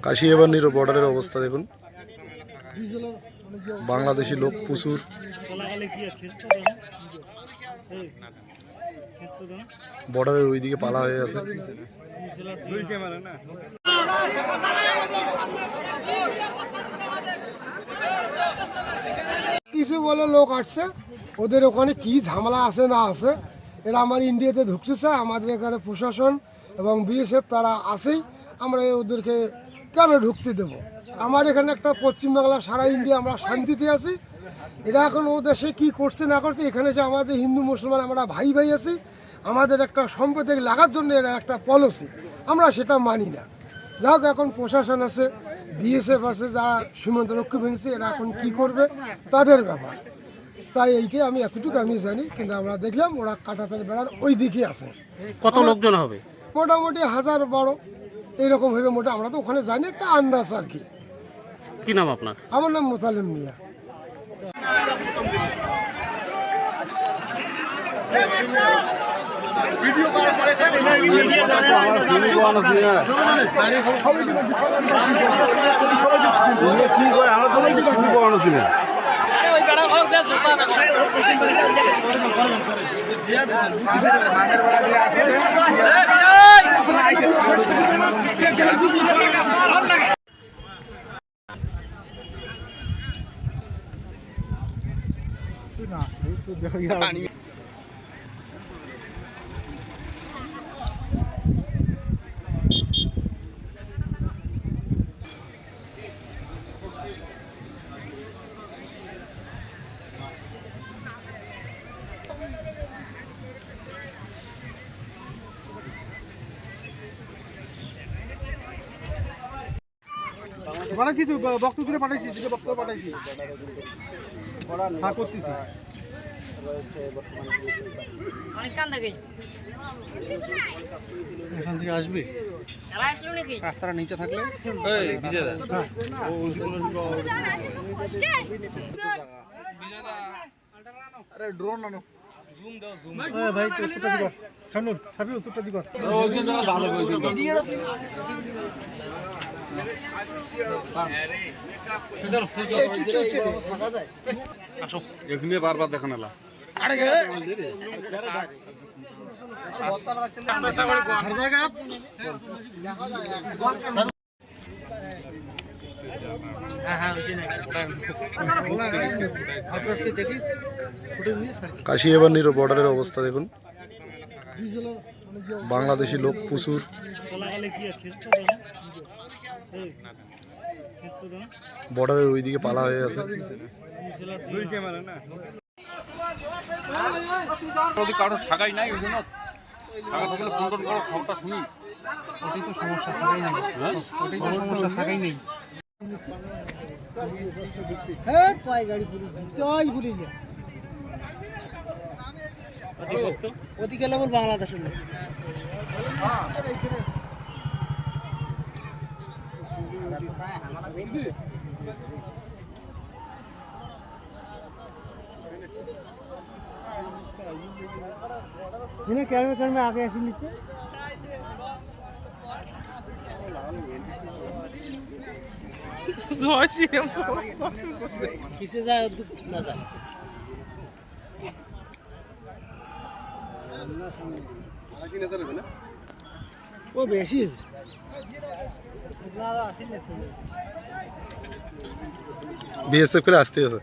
কাশিয়াবান্নির বর্ডারের অবস্থা দেখুন, বাংলাদেশি লোক প্রচুর। বর্ডারের ওইদিকে পালা হয়ে আছে। কিছু বলে লোক আসছে, ওদের ওখানে কি ঝামেলা আছে না আছে, এরা আমার ইন্ডিয়াতে ঢুকতেছে, আমাদের এখানে প্রশাসন এবং বিএসএফ তারা আছেই, আমরা ওদেরকে কেন ঢুকতে দেব? আমার এখানে একটা পশ্চিমবাংলা সারা ইন্ডিয়া আমরা শান্তিতে আছি। এরা এখন ও দেশে কী করছে না করছে, এখানে যে আমাদের হিন্দু মুসলমান আমরা ভাই ভাই আছি, আমাদের একটা সম্প্রদায় লাগার জন্য এরা একটা পলিসি, আমরা সেটা মানি না। যাক, এখন প্রশাসন আছে, বিএসএফ আছে, যারা সীমান্ত রক্ষী বাহিনী, এরা এখন কি করবে তাদের ব্যাপার। তাই এইটাই আমি এতটুকু আমি জানি, কিন্তু আমরা দেখলাম ওরা কাটাতার বেড়ার ওই দিকে আছে। কত লোকজন হবে? মোটামুটি 1000-12 এইরকম হবে মোটা, আমরা তো ওখানে জানি একটা আন্দাজ আর কি। কি নাম আপনার? আমার নাম মোতালেম মিয়া। পাঠাইছি তো, বক্তব্য পাঠাইছি, দুটো বক্তব্য পাঠাইছি, হ্যাঁ করতেছি। এখান থেকে আসবে রাস্তাটা নিচে থাকলে আরে ড্রোন আনো, ভাই তোরটা দিবা, শানুল সাবিও তোরটা দিবা। এখানে বারবার দেখান এলা কাশিয়াবান্নির বর্ডারের অবস্থা দেখুন, বাংলাদেশি লোক প্রচুর। বর্ডারের ওইদিকে পালা হয়ে আছে। কারো সাগাই নাই, ওই জন্য ফোন টোন করো, খবরটা শুনি। ওটাই তো সমস্যা, থাকাই নাই, ওটাই তো সমস্যা, থাকাই নেই। হ্যাঁ পাই গাড়ি পুলিশ জয় পুলিশ ওদিকে লেভেল বাংলাদেশের লোক। कैमरे आगे ऐसे नीचे खींचे जाए ना जाए वो बेशी বিএসএফ করে আসতে আছে।